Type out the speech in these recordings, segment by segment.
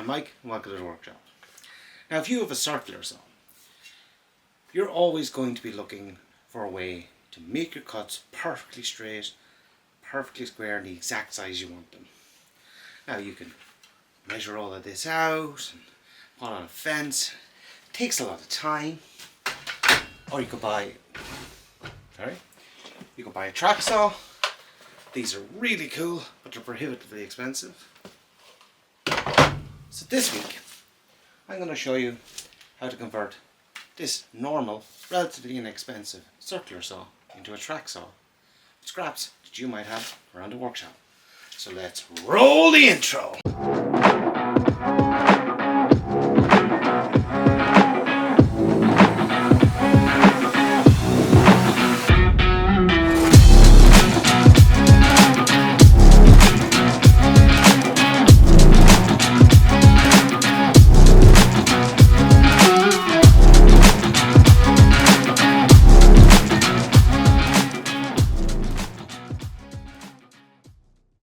I'm Mike, and welcome to the workshop. Now if you have a circular saw, you're always going to be looking for a way to make your cuts perfectly straight, perfectly square, and the exact size you want them. Now you can measure all of this out and put on a fence. It takes a lot of time. Or you could buy a track saw. These are really cool, but they're prohibitively expensive. So this week I'm going to show you how to convert this normal, relatively inexpensive circular saw into a track saw with scraps that you might have around the workshop. So let's roll the intro!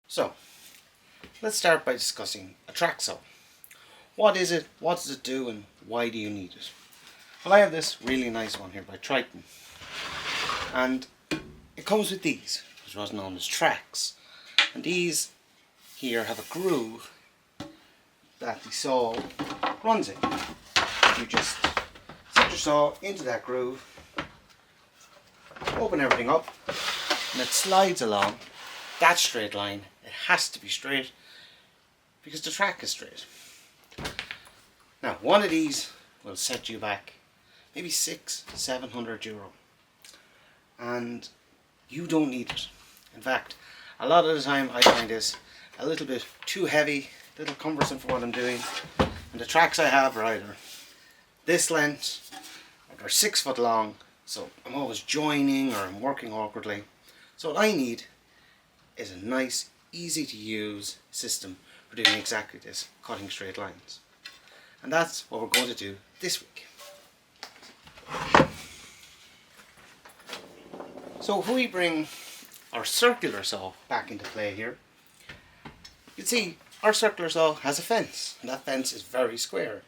So, let's start by discussing a track saw. What is it, what does it do, and why do you need it? Well, I have this really nice one here by Triton, and it comes with these, which was known as tracks, and these here have a groove that the saw runs in. You just set your saw into that groove, open everything up, and it slides along that straight line. It has to be straight because the track is straight. Now, one of these will set you back maybe €600-700, and you don't need it. In fact, a lot of the time I find this a little bit too heavy, a little cumbersome for what I'm doing, and the tracks I have are either this length or they're 6 foot long, so I'm always joining or I'm working awkwardly. So what I need is a nice, easy to use system for doing exactly this, cutting straight lines. And that's what we're going to do this week. So if we bring our circular saw back into play here, you can see our circular saw has a fence, and that fence is very square.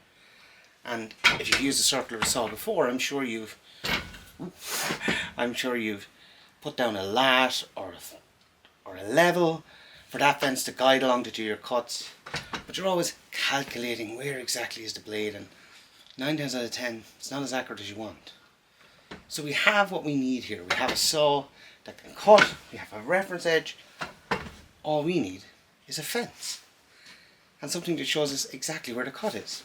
And if you've used a circular saw before, I'm sure you've put down a lat or a level for that fence to guide along to do your cuts, but you're always calculating where exactly is the blade, and 9 times out of 10 it's not as accurate as you want. So we have what we need here. We have a saw that can cut, we have a reference edge. All we need is a fence and something that shows us exactly where the cut is.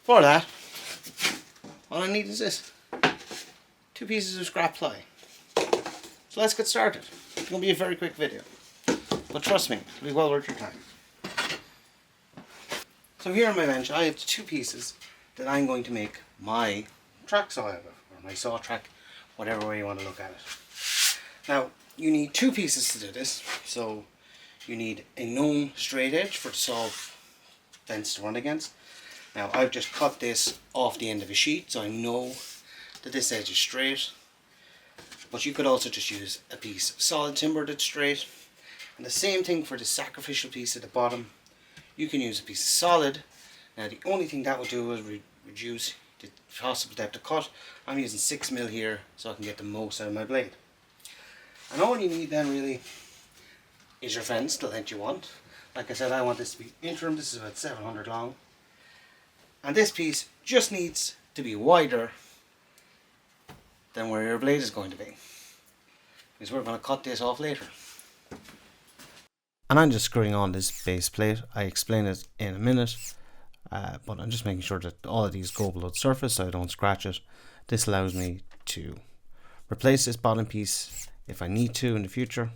For that, all I need is this, 2 pieces of scrap ply. So let's get started. It's going to be a very quick video, but trust me, it'll be well worth your time. So here on my bench I have 2 pieces that I'm going to make my track saw out of, or my saw track, whatever way you want to look at it. Now you need 2 pieces to do this. So you need a known straight edge for the saw fence to run against. Now I've just cut this off the end of a sheet, so I know that this edge is straight. But you could also just use a piece of solid timber that's straight. And the same thing for the sacrificial piece at the bottom. You can use a piece of solid. Now the only thing that will do is reduce the possible depth of cut. I'm using 6mm here so I can get the most out of my blade. And all you need then really is your fence, the length you want. Like I said, I want this to be interim. This is about 700 long. And this piece just needs to be wider than where your blade is going to be, because we're going to cut this off later. And I'm just screwing on this base plate. I explain it in a minute, but I'm just making sure that all of these go below the surface so I don't scratch it. This allows me to replace this bottom piece if I need to in the future.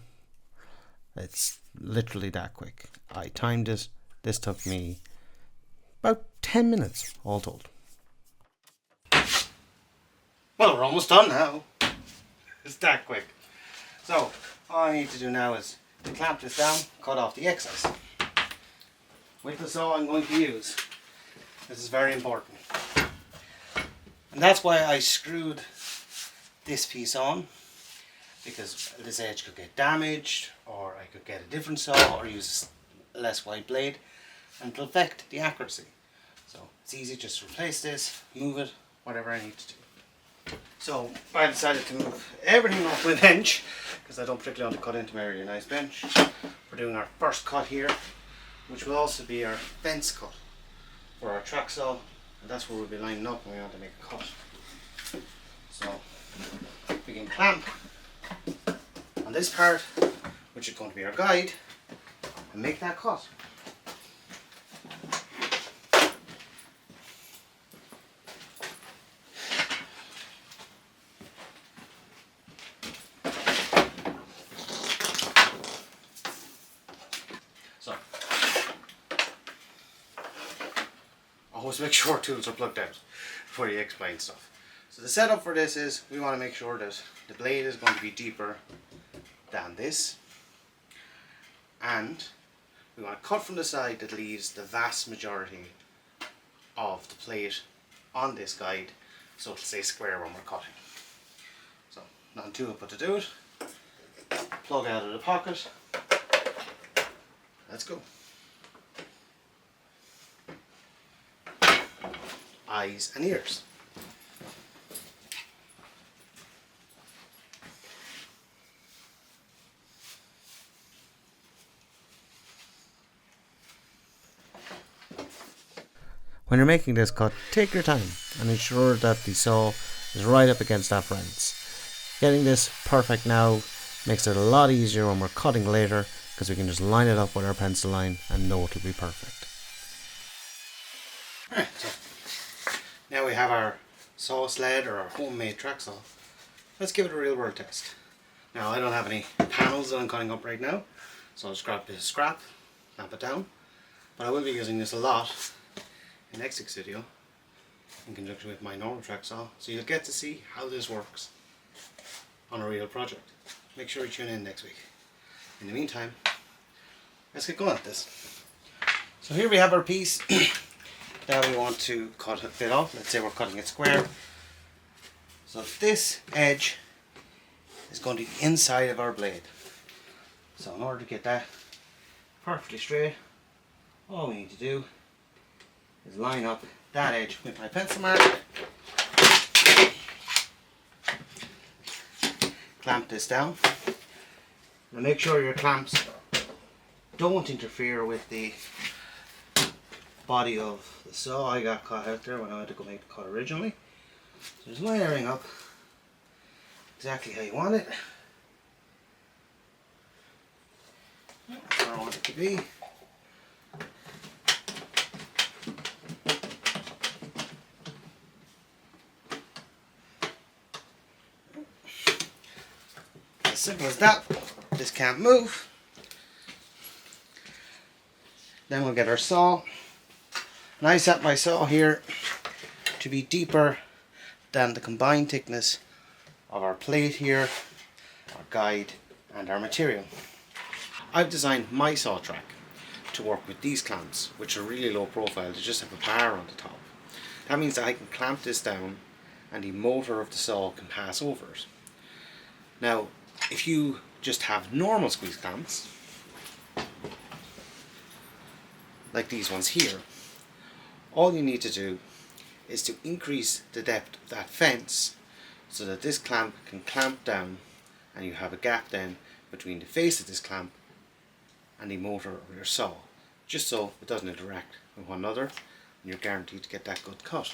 It's literally that quick. I timed it. This took me about 10 minutes all told. Well, we're almost done now. It's that quick. So all I need to do now is to clamp this down, cut off the excess. With the saw I'm going to use, this is very important. And that's why I screwed this piece on, because this edge could get damaged, or I could get a different saw or use less wide blade and it'll affect the accuracy. So it's easy just to replace this, move it, whatever I need to do. So I decided to move everything off my bench because I don't particularly want to cut into my really nice bench. We're doing our first cut here, which will also be our fence cut for our track saw, and that's where we'll be lining up when we want to make a cut. So we can clamp on this part, which is going to be our guide, and make that cut. So always make sure tools are plugged out before you explain stuff. So the setup for this is we want to make sure that the blade is going to be deeper than this, and we want to cut from the side that leaves the vast majority of the plate on this guide, so it'll stay square when we're cutting. So nothing too much but to do it. Plug out of the pocket. Let's go. Eyes and ears. When you're making this cut, take your time and ensure that the saw is right up against that fence. Getting this perfect now makes it a lot easier when we're cutting later, because we can just line it up with our pencil line and know it'll be perfect. Alright, so now we have our saw sled or our homemade track saw. Let's give it a real world test. Now I don't have any panels that I'm cutting up right now, so I'll just grab a bit of scrap, clamp it down, but I will be using this a lot in next week's video in conjunction with my normal track saw, so you'll get to see how this works on a real project. Make sure you tune in next week. In the meantime, let's get going at this. So here we have our piece that we want to cut a bit off. Let's say we're cutting it square. So this edge is going to be inside of our blade. So in order to get that perfectly straight, all we need to do is line up that edge with my pencil mark, clamp this down. Now make sure your clamps don't interfere with the body of the saw. I got caught out there when I had to go make the cut originally. So just line everything up exactly how you want it. That's where I want it to be. As simple as that. This can't move. Then we'll get our saw. And I set my saw here to be deeper than the combined thickness of our plate here, our guide, and our material. I've designed my saw track to work with these clamps, which are really low profile. They just have a bar on the top. That means that I can clamp this down and the motor of the saw can pass over it. Now, if you just have normal squeeze clamps, like these ones here, all you need to do is to increase the depth of that fence so that this clamp can clamp down, and you have a gap then between the face of this clamp and the motor of your saw, just so it doesn't interact with one another, and you're guaranteed to get that good cut.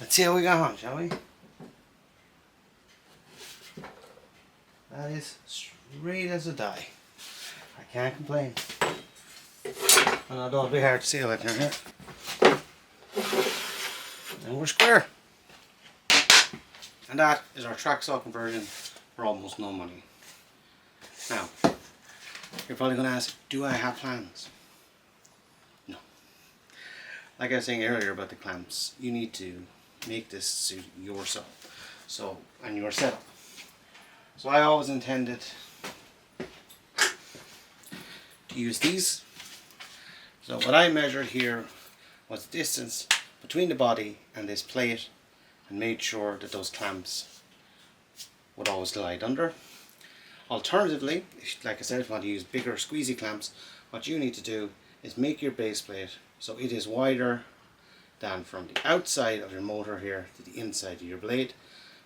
Let's see how we got on, shall we? That is straight as a die. I can't complain. And although it'll be hard to see it here. And we're square. And that is our track saw conversion for almost no money. Now, you're probably going to ask, do I have plans? No. Like I was saying earlier about the clamps, you need to make this suit your saw. So, and your setup. So I always intended to use these. So what I measured here was the distance between the body and this plate, and made sure that those clamps would always glide under. Alternatively, like I said, if you want to use bigger squeezy clamps, what you need to do is make your base plate so it is wider than from the outside of your motor here to the inside of your blade.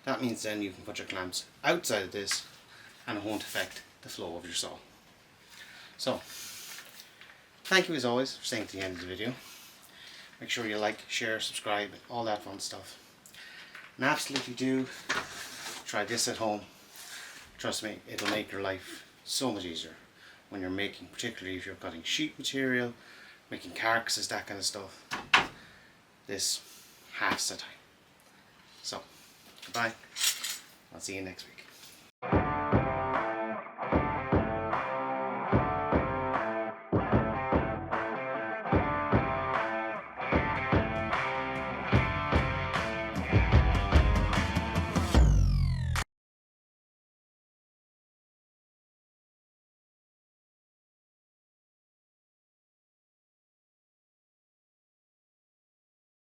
That means then you can put your clamps outside of this and it won't affect the flow of your saw. So, thank you as always for staying to the end of the video. Make sure you like, share, subscribe, all that fun stuff. And absolutely do try this at home. Trust me, it'll make your life so much easier when you're making, particularly if you're cutting sheet material, making carcasses, that kind of stuff. This halves the time. So, goodbye. I'll see you next week.